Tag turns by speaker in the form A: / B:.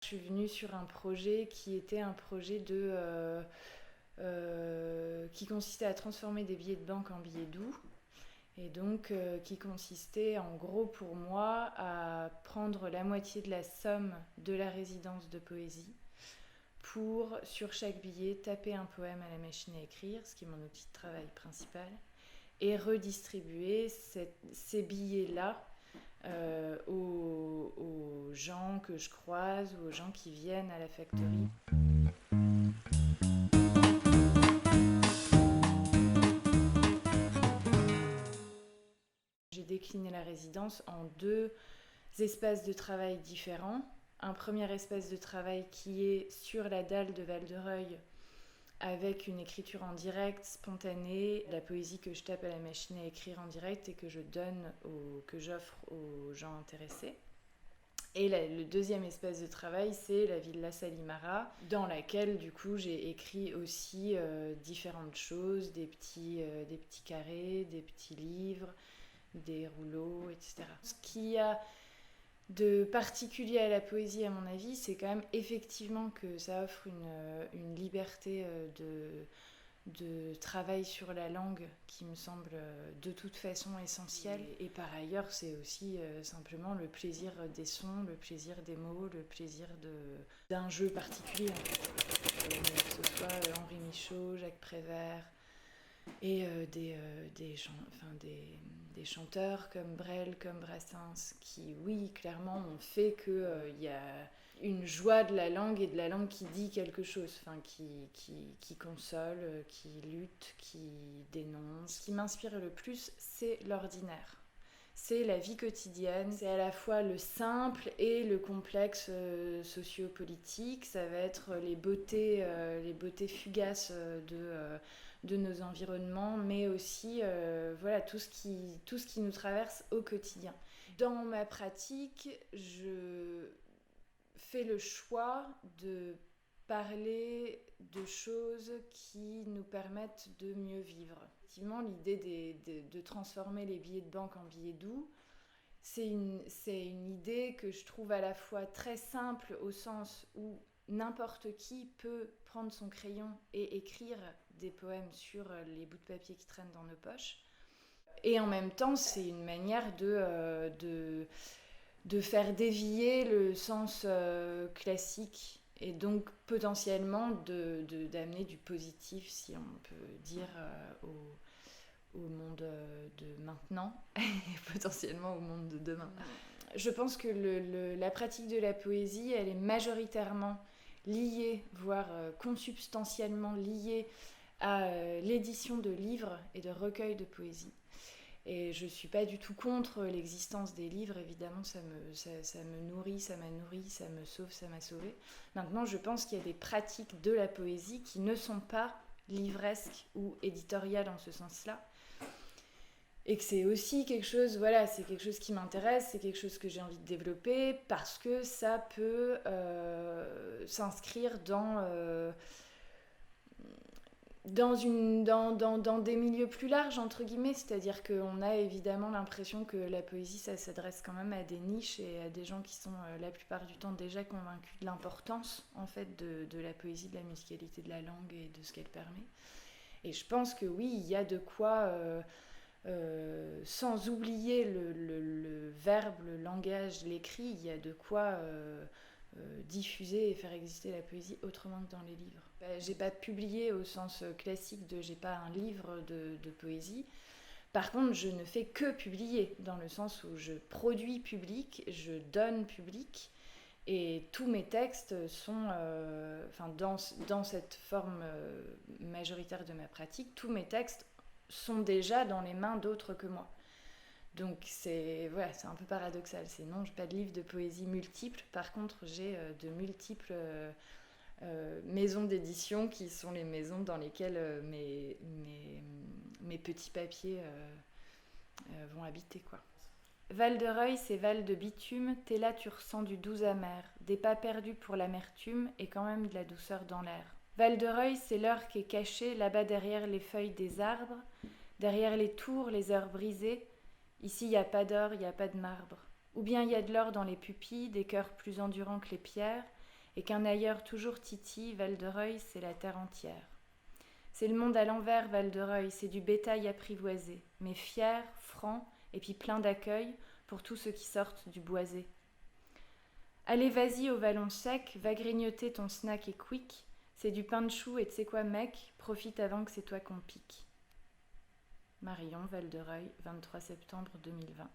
A: Je suis venue sur un projet qui était un projet qui consistait à transformer des billets de banque en billets doux. Et donc, qui consistait en gros pour moi à prendre la moitié de la somme de la résidence de poésie pour, sur chaque billet, taper un poème à la machine à écrire, ce qui est mon outil de travail principal, et redistribuer ces billets-là aux gens que je croise ou aux gens qui viennent à la factory. J'ai décliné la résidence en 2 espaces de travail différents. Un premier espace de travail qui est sur la dalle de Val-de-Reuil, avec une écriture en direct, spontanée, la poésie que je tape à la machine à écrire en direct et que j'offre aux gens intéressés. Et le deuxième espace de travail, c'est la Villa Salimara, dans laquelle du coup j'ai écrit aussi différentes choses, des petits carrés, des petits livres, des rouleaux, etc. Ce qui a de particulier à la poésie, à mon avis, c'est quand même effectivement que ça offre une liberté de travail sur la langue qui me semble de toute façon essentielle. Et par ailleurs, c'est aussi simplement le plaisir des sons, le plaisir des mots, le plaisir d'un jeu particulier. Que ce soit Henri Michaud, Jacques Prévert, et des chanteurs comme Brel, comme Brassens, qui, oui, clairement, ont fait qu'il y a une joie de la langue et de la langue qui dit quelque chose, qui console, qui lutte, qui dénonce. Ce qui m'inspire le plus, c'est l'ordinaire. C'est la vie quotidienne, c'est à la fois le simple et le complexe sociopolitique. Ça va être les beautés fugaces de nos environnements, mais aussi voilà, tout ce qui nous traverse au quotidien. Dans ma pratique, je fais le choix de parler de choses qui nous permettent de mieux vivre. Effectivement, l'idée de transformer les billets de banque en billets doux, c'est une idée que je trouve à la fois très simple au sens où n'importe qui peut prendre son crayon et écrire des poèmes sur les bouts de papier qui traînent dans nos poches. Et en même temps, c'est une manière de faire dévier le sens classique et donc potentiellement d'amener du positif, si on peut dire, au monde de maintenant et potentiellement au monde de demain. Je pense que la pratique de la poésie, elle est majoritairement liée, voire consubstantiellement liée à l'édition de livres et de recueils de poésie. Et je ne suis pas du tout contre l'existence des livres, évidemment, ça me nourrit, ça m'a nourri, ça me sauve, ça m'a sauvé. Maintenant, je pense qu'il y a des pratiques de la poésie qui ne sont pas livresques ou éditoriales en ce sens-là. Et que c'est aussi quelque chose, voilà, c'est quelque chose qui m'intéresse, c'est quelque chose que j'ai envie de développer parce que ça peut s'inscrire dans des milieux plus larges, entre guillemets, c'est-à-dire qu'on a évidemment l'impression que la poésie, ça s'adresse quand même à des niches et à des gens qui sont la plupart du temps déjà convaincus de l'importance en fait de la poésie, de la musicalité de la langue et de ce qu'elle permet. Et je pense que oui, il y a de quoi, sans oublier le verbe, le langage, l'écrit, il y a de quoi diffuser et faire exister la poésie autrement que dans les livres. J'ai pas publié au sens classique de j'ai pas un livre de poésie. Par contre, je ne fais que publier, dans le sens où je produis public, je donne public, et tous mes textes sont, dans cette forme majoritaire de ma pratique, tous mes textes sont déjà dans les mains d'autres que moi. Donc c'est un peu paradoxal. C'est non, j'ai pas de livre de poésie multiples. Par contre, j'ai de multiples maisons d'édition qui sont les maisons dans lesquelles mes petits papiers vont habiter, quoi. Val-de-Reuil, c'est val de bitume, t'es là, tu ressens du doux amer, des pas perdus pour l'amertume et quand même de la douceur dans l'air. Val-de-Reuil, c'est l'heure qui est cachée là-bas derrière les feuilles des arbres, derrière les tours, les heures brisées. Ici, y a pas d'or, y a pas de marbre. Ou bien y a de l'or dans les pupilles, des cœurs plus endurants que les pierres, et qu'un ailleurs toujours titille, Val-de-Reuil, c'est la terre entière. C'est le monde à l'envers, Val-de-Reuil, c'est du bétail apprivoisé, mais fier, franc, et puis plein d'accueil pour tous ceux qui sortent du boisé. Allez, vas-y au vallon sec, va grignoter ton snack et quick, c'est du pain de chou et tu sais quoi mec, profite avant que c'est toi qu'on pique. Marion, Val-de-Reuil, 23 septembre 2020.